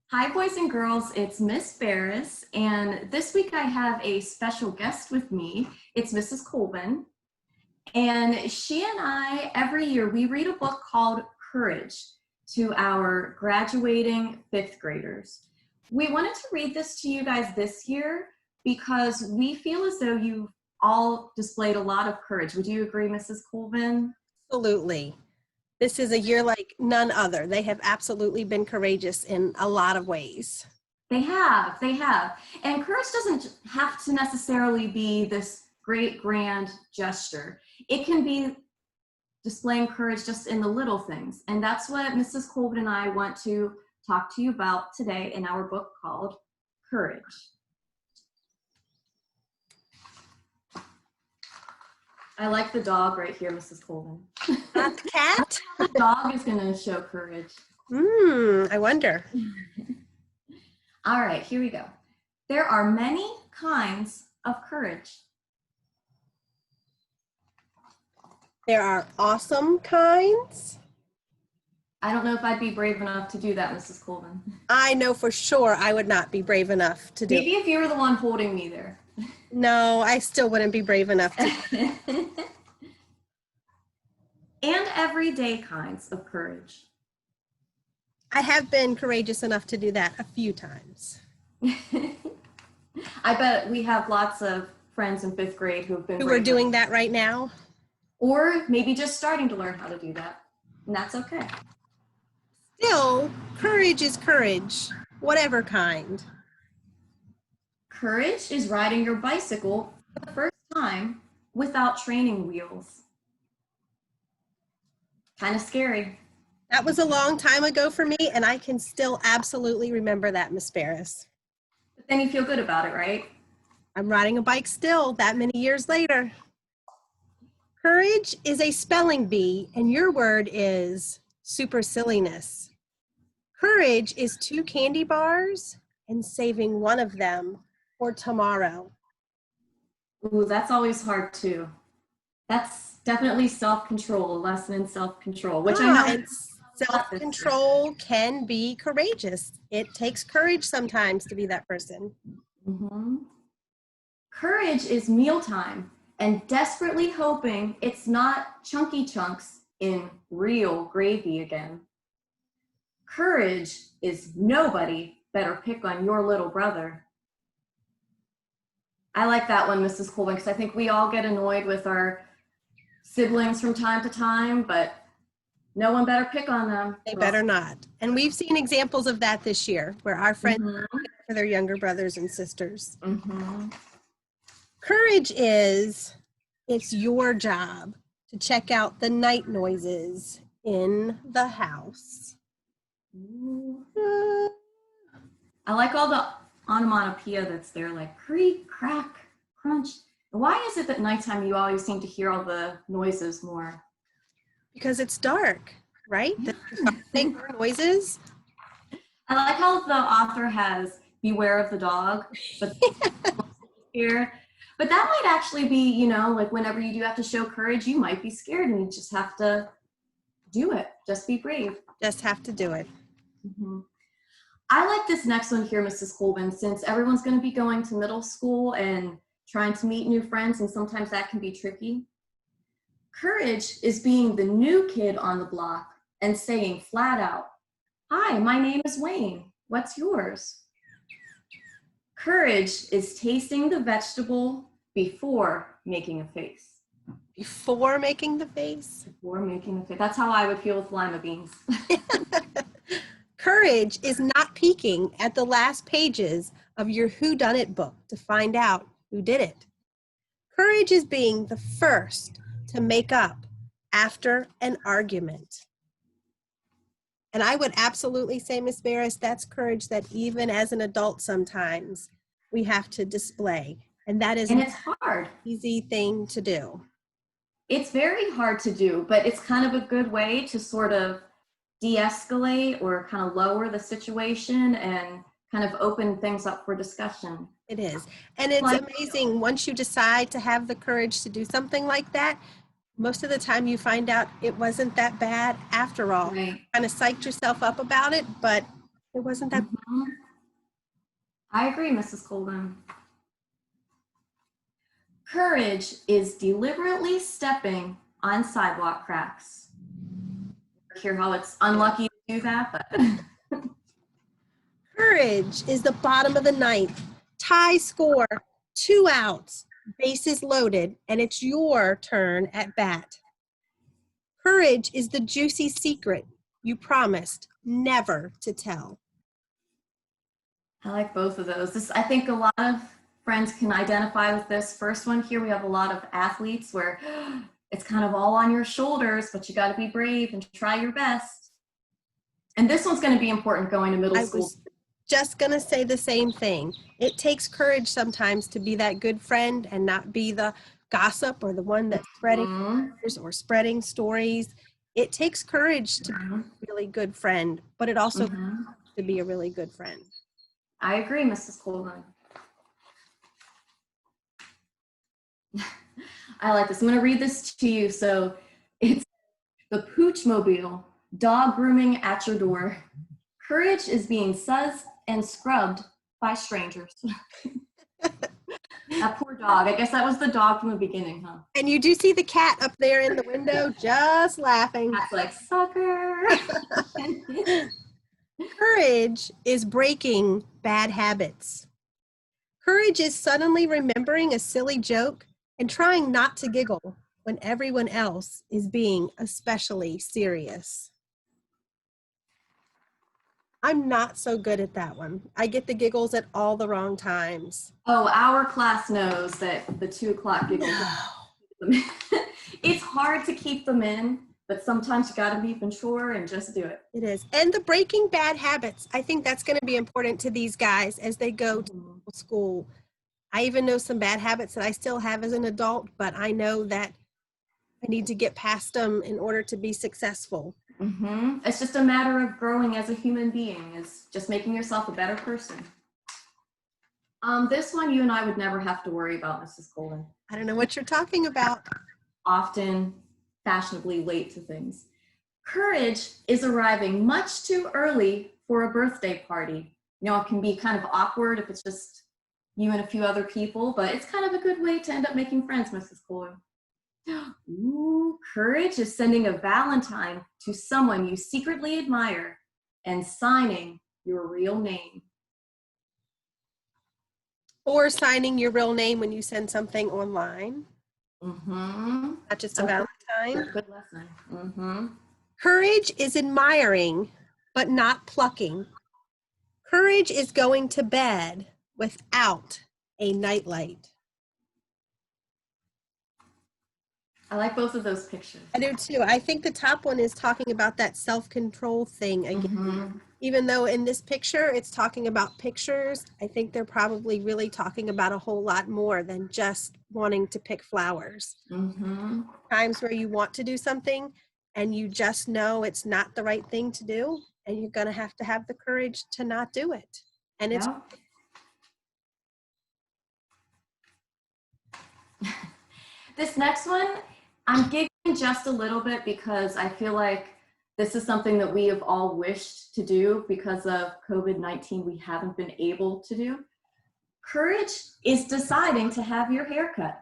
Hi, boys and girls. It's Miss Barris, and this week I have a special guest with me. It's Mrs. Colvin, and she and I, every year, we read a book called Courage to our graduating fifth graders. We wanted to read this to you guys this year because we feel as though you all displayed a lot of courage. Would you agree, Mrs. Colvin? Absolutely. This is a year like none other. They have absolutely been courageous in a lot of ways. They have. And courage doesn't have to necessarily be this great grand gesture. It can be displaying courage just in the little things. And that's what Mrs. Colvin and I want to talk to you about today in our book called Courage. I like the dog right here, Mrs. Colvin. Not the cat? The dog is going to show courage. I wonder. All right, here we go. There are many kinds of courage. There are awesome kinds. I don't know if I'd be brave enough to do that, Mrs. Colvin. I know for sure I would not be brave enough to do it. Maybe if you were the one holding me there. No, I still wouldn't be brave enough to. And everyday kinds of courage. I have been courageous enough to do that a few times. I bet we have lots of friends in fifth grade who have been Who are doing that right now. Or maybe just starting to learn how to do that. And that's okay. Still, courage is courage, whatever kind. Courage is riding your bicycle for the first time without training wheels. Kind of scary. That was a long time ago for me, and I can still absolutely remember that, Miss Barris. But then you feel good about it, right? I'm riding a bike still that many years later. Courage is a spelling bee, and your word is supercilliness. Courage is 2 candy bars and saving one of them for tomorrow. Ooh, that's always hard too. That's definitely self-control, a lesson in self-control, which I know. Self-control can be courageous. It takes courage sometimes to be that person. Mm-hmm. Courage is mealtime and desperately hoping it's not chunky chunks in real gravy again. Courage is nobody better pick on your little brother. I like that one, Mrs. Colvin, because I think we all get annoyed with our siblings from time to time, but no one better pick on them. They better not. And we've seen examples of that this year, where our friends for their younger brothers and sisters. Courage is, it's your job to check out the night noises in the house. I like all the onomatopoeia that's there, like creak, crack, crunch. Why is it that nighttime you always seem to hear all the noises more? Because it's dark, right? They hear noises. I like how the author has beware of the dog, but here. But that might actually be, you know, like whenever you do have to show courage, you might be scared and you just have to do it. Just be brave. Just have to do it. I like this next one here, Mrs. Colvin, since everyone's going to be going to middle school and trying to meet new friends, and sometimes that can be tricky. Courage is being the new kid on the block and saying flat out, "Hi, my name is Wayne. What's yours?" Courage is tasting the vegetable before making a face. Before making the face? Before making the face. That's how I would feel with lima beans. Courage is not peeking at the last pages of your whodunit book to find out who did it. Courage is being the first to make up after an argument. And I would absolutely say, Miss Barris, that's courage that even as an adult sometimes we have to display. And that is it's hard. Easy thing to do. It's very hard to do, but it's kind of a good way to sort of de-escalate or kind of lower the situation and kind of open things up for discussion. It is. And it's amazing once you decide to have the courage to do something like that, most of the time you find out it wasn't that bad after all. Right. You kind of psyched yourself up about it, but It wasn't that. Mhm. I agree, Mrs. Colvin. Courage is deliberately stepping on sidewalk cracks. Hear how it's unlucky to do that, but Courage is the bottom of the ninth. Tie score, 2 outs, bases loaded, and it's your turn at bat. Courage is the juicy secret you promised never to tell. I like both of those. I think a lot of friends can identify with this first one here. We have a lot of athletes where it's kind of all on your shoulders, but you got to be brave and try your best. And this one's going to be important going to middle school. Was just going to say the same thing. It takes courage sometimes to be that good friend and not be the gossip or the one that's spreading rumors or spreading stories. It takes courage to be a really good friend, but it also to be a really good friend. I agree, Mrs. Colvin. I like this. I'm going to read this to you. So it's the Pooch Mobile, dog grooming at your door. Courage is being suzzed and scrubbed by strangers. That poor dog. I guess that was the dog from the beginning, huh? And you do see the cat up there in the window just laughing. Cat's like, sucker. Courage is breaking bad habits. Courage is suddenly remembering a silly joke and trying not to giggle when everyone else is being especially serious. I'm not so good at that one. I get the giggles at all the wrong times. Oh, our class knows that the 2 o'clock giggles. No. It's hard to keep them in, but sometimes you got to be mature and just do it. It is. And the breaking bad habits, I think that's going to be important to these guys as they go to school. I even know some bad habits that I still have as an adult, but I know that I need to get past them in order to be successful. It's just a matter of growing as a human being. It's just making yourself a better person. This one you and I would never have to worry about, Mrs. Colvin. I don't know what you're talking about. Often fashionably late to things. Courage is arriving much too early for a birthday party. You know, it can be kind of awkward if it's just you and a few other people, but it's kind of a good way to end up making friends, Mrs. Colvin. Ooh, courage is sending a Valentine to someone you secretly admire and signing your real name. Or signing your real name when you send something online. Not just a Valentine. Good lesson. Courage is admiring, but not plucking. Courage is going to bed without a nightlight. I like both of those pictures. I do too. I think the top one is talking about that self-control thing again. Even though in this picture it's talking about pictures, I think they're probably really talking about a whole lot more than just wanting to pick flowers. Times where you want to do something and you just know it's not the right thing to do, and you're going to have the courage to not do it. And it's this next one, I'm giggling just a little bit because I feel like this is something that we have all wished to do because of COVID-19 we haven't been able to do. Courage is deciding to have your hair cut.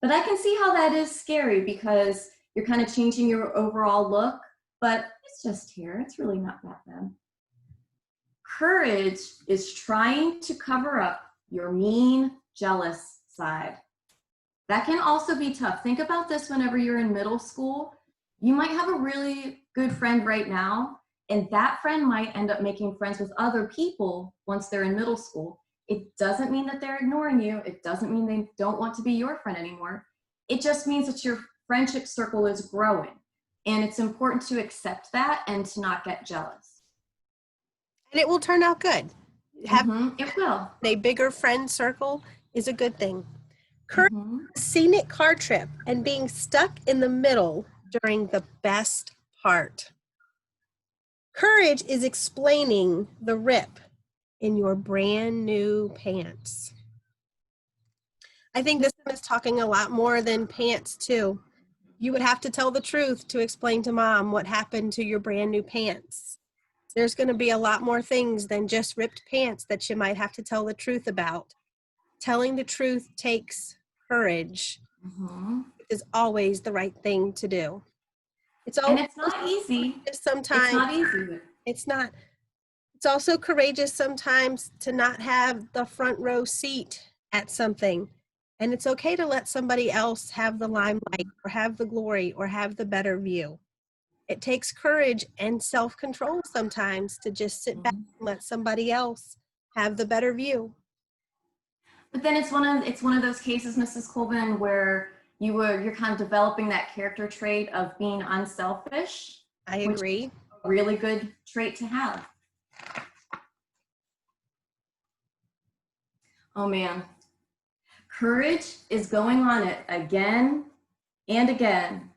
But I can see how that is scary because you're kind of changing your overall look, but it's just hair. It's really not that bad. Courage is trying to cover up your mean, jealous side. That can also be tough. Think about this whenever you're in middle school. You might have a really good friend right now, and that friend might end up making friends with other people once they're in middle school. It doesn't mean that they're ignoring you. It doesn't mean they don't want to be your friend anymore. It just means that your friendship circle is growing, and it's important to accept that and to not get jealous. And it will turn out good. It will. A bigger friend circle is a good thing. Scenic car trip and being stuck in the middle during the best part. Courage is explaining the rip in your brand new pants. I think this one is talking a lot more than pants too. You would have to tell the truth to explain to mom what happened to your brand new pants. There's going to be a lot more things than just ripped pants that you might have to tell the truth about. Telling the truth takes courage. It is always the right thing to do. And it's not easy. Sometimes it's not easy. It's not. It's also courageous sometimes to not have the front row seat at something. And it's okay to let somebody else have the limelight or have the glory or have the better view. It takes courage and self-control sometimes to just sit back and let somebody else have the better view. But then it's one of those cases, Mrs. Colvin, where you're kind of developing that character trait of being unselfish. I agree. Which is a really good trait to have. Oh man. Courage is going on it again and again.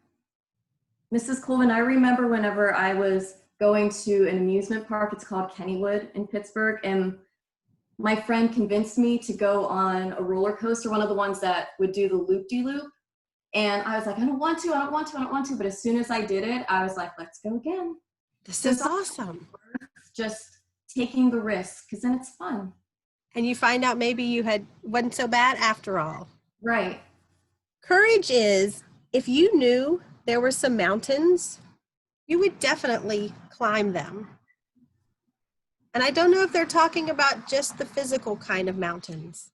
Mrs. Colvin, I remember whenever I was going to an amusement park, it's called Kennywood in Pittsburgh, and my friend convinced me to go on a roller coaster, one of the ones that would do the loop-de-loop. And I was like, I don't want to. But as soon as I did it, I was like, let's go again. This is awesome. Just taking the risk, because then it's fun. And you find out maybe you wasn't so bad after all. Right. Courage is, if you knew there were some mountains, you would definitely climb them. And I don't know if they're talking about just the physical kind of mountains.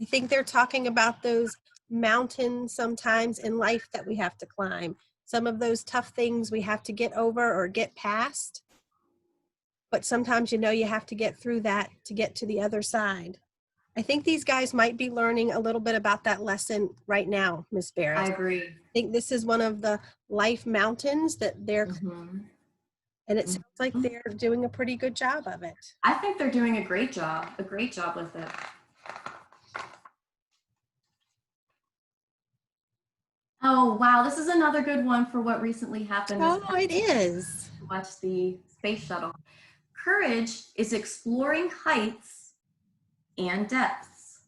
I think they're talking about those mountains sometimes in life that we have to climb. Some of those tough things we have to get over or get past. But sometimes you have to get through that to get to the other side. I think these guys might be learning a little bit about that lesson right now, Miss Barrett. I agree. I think this is one of the life mountains that they're, and it sounds like they're doing a pretty good job of it. I think they're doing a great job with it. Oh, wow. This is another good one for what recently happened. Oh, it is. Watch the space shuttle. Courage is exploring heights and depths.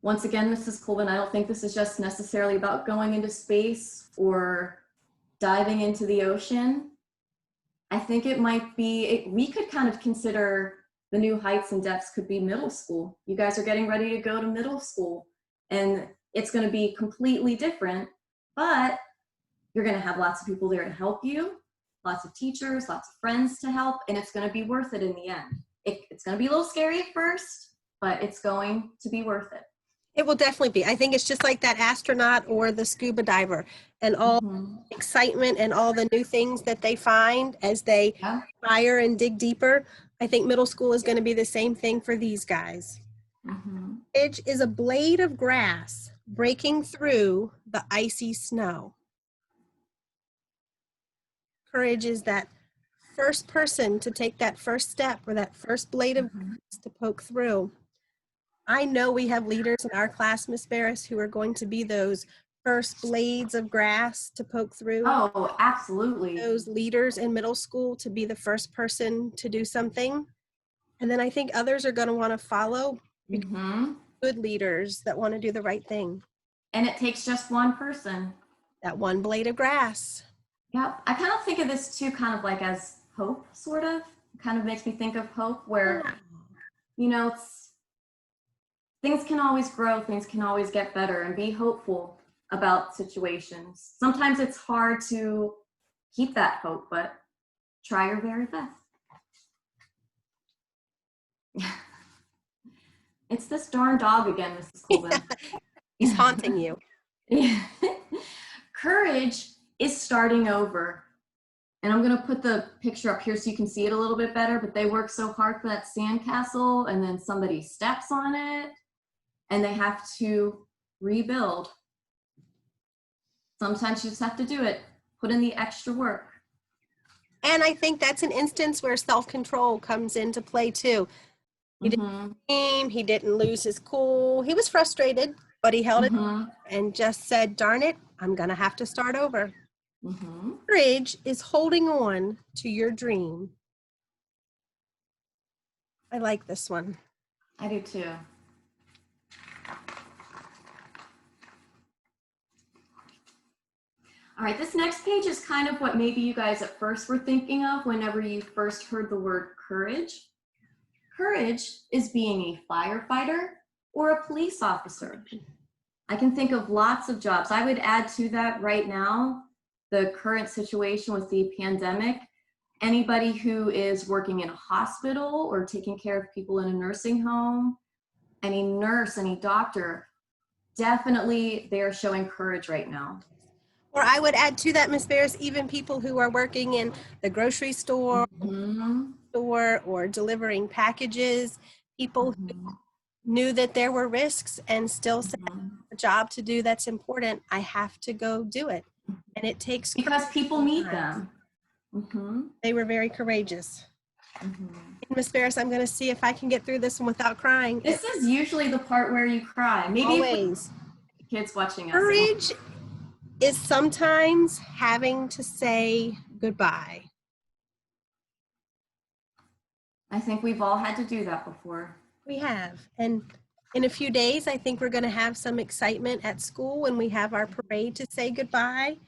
Once again, Mrs. Colvin, I don't think this is just necessarily about going into space or diving into the ocean. I think it might be, we could kind of consider the new heights and depths could be middle school. You guys are getting ready to go to middle school, and it's going to be completely different, but you're going to have lots of people there to help you, lots of teachers, lots of friends to help, and it's going to be worth it in the end. It's going to be a little scary at first, but it's going to be worth it. It will definitely be. I think it's just like that astronaut or the scuba diver, and all excitement and all the new things that they find as they fire and dig deeper. I think middle school is going to be the same thing for these guys. Courage is a blade of grass breaking through the icy snow. Courage is that first person to take that first step or that first blade of grass to poke through. I know we have leaders in our class, Miss Barris, who are going to be those first blades of grass to poke through. Oh, absolutely. Those leaders in middle school to be the first person to do something. And then I think others are going to want to follow good leaders that want to do the right thing. And it takes just one person. That one blade of grass. Yep. I kind of think of this too, kind of like as hope, sort of. It kind of makes me think of hope where, things can always grow, things can always get better, and be hopeful about situations. Sometimes it's hard to keep that hope, but try your very best. It's this darn dog again, Mrs. Colvin. He's haunting you. Courage is starting over. And I'm going to put the picture up here so you can see it a little bit better, but they work so hard for that sandcastle, and then somebody steps on it, and they have to rebuild. Sometimes you just have to do it, put in the extra work. And I think that's an instance where self-control comes into play too. He didn't scream, he didn't lose his cool. He was frustrated, but he held it and just said, darn it, I'm gonna have to start over. Courage is holding on to your dream. I like this one. I do too. All right, this next page is kind of what maybe you guys at first were thinking of whenever you first heard the word courage. Courage is being a firefighter or a police officer. I can think of lots of jobs. I would add to that right now, the current situation with the pandemic. Anybody who is working in a hospital or taking care of people in a nursing home, any nurse, any doctor, definitely they're showing courage right now. Or I would add to that, Miss Barris, even people who are working in the grocery store, or delivering packages, people who knew that there were risks and still said, a job to do that's important, I have to go do it. And it takes because people need them. They were very courageous. Miss Barris, I'm going to see if I can get through this one without crying. This is usually the part where you cry. Maybe always. Kids watching us. Courage is sometimes having to say goodbye. I think we've all had to do that before. We have. And in a few days, I think we're going to have some excitement at school when we have our parade to say goodbye.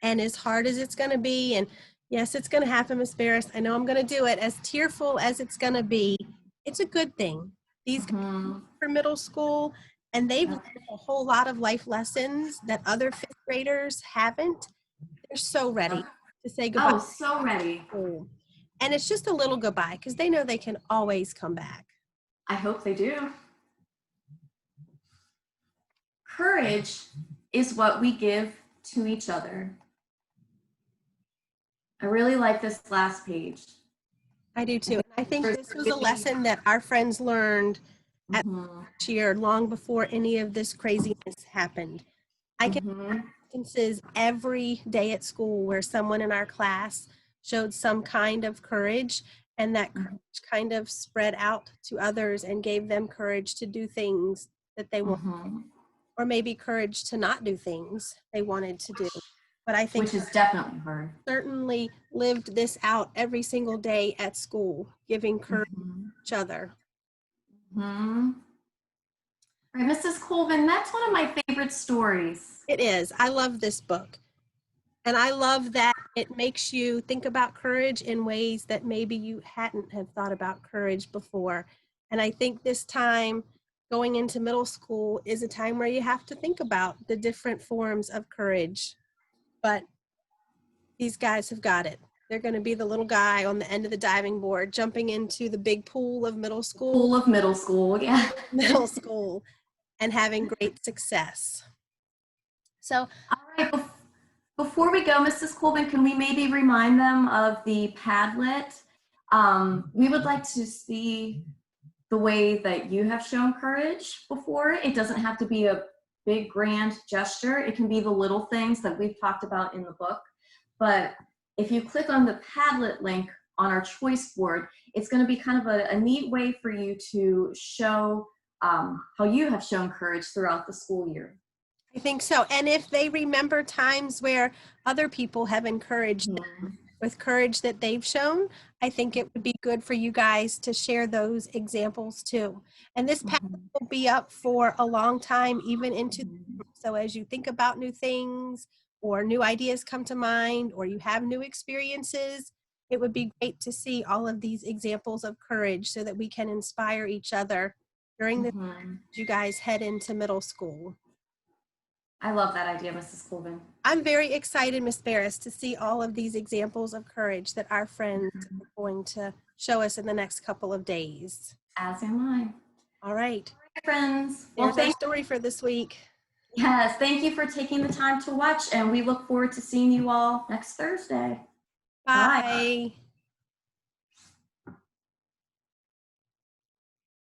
And as hard as it's going to be, and yes, it's going to happen, Miss Barris, I know I'm going to do it, as tearful as it's going to be, it's a good thing. These guys for middle school, and they've learned a whole lot of life lessons that other fifth graders haven't. They're so ready to say goodbye. Oh, so ready. And it's just a little goodbye because they know they can always come back. I hope they do. Courage is what we give to each other. I really like this last page. I do too. I think this was a lesson that our friends learned at year long before any of this craziness happened. I can instances every day at school where someone in our class showed some kind of courage, and that courage kind of spread out to others and gave them courage to do things that they wanted, or maybe courage to not do things they wanted to do. But I think which is definitely hard. Certainly lived this out every single day at school, giving courage to each other. All right, Mrs. Colvin, that's one of my favorite stories. It is. I love this book. And I love that it makes you think about courage in ways that maybe you hadn't have thought about courage before. And I think this time going into middle school is a time where you have to think about the different forms of courage. But these guys have got it. They're going to be the little guy on the end of the diving board jumping into the big pool of middle school. Pool of middle school, yeah. Middle school, and having great success. So, all right, before we go, Mrs. Colvin, can we maybe remind them of the Padlet? We would like to see the way that you have shown courage before. It doesn't have to be a big grand gesture. It can be the little things that we've talked about in the book. But if you click on the Padlet link on our choice board, it's going to be kind of a neat way for you to show how you have shown courage throughout the school year. I think so. And if they remember times where other people have encouraged them with courage that they've shown, I think it would be good for you guys to share those examples too. And this Padlet will be up for a long time, even into, so as you think about new things or new ideas come to mind, or you have new experiences, it would be great to see all of these examples of courage so that we can inspire each other during the time you guys head into middle school. I love that idea, Mrs. Colvin. I'm very excited, Miss Barris, to see all of these examples of courage that our friends are going to show us in the next couple of days. As am I. All right. Friends. There's our story for this week. Yes, thank you for taking the time to watch, and we look forward to seeing you all next Thursday. Bye. Bye.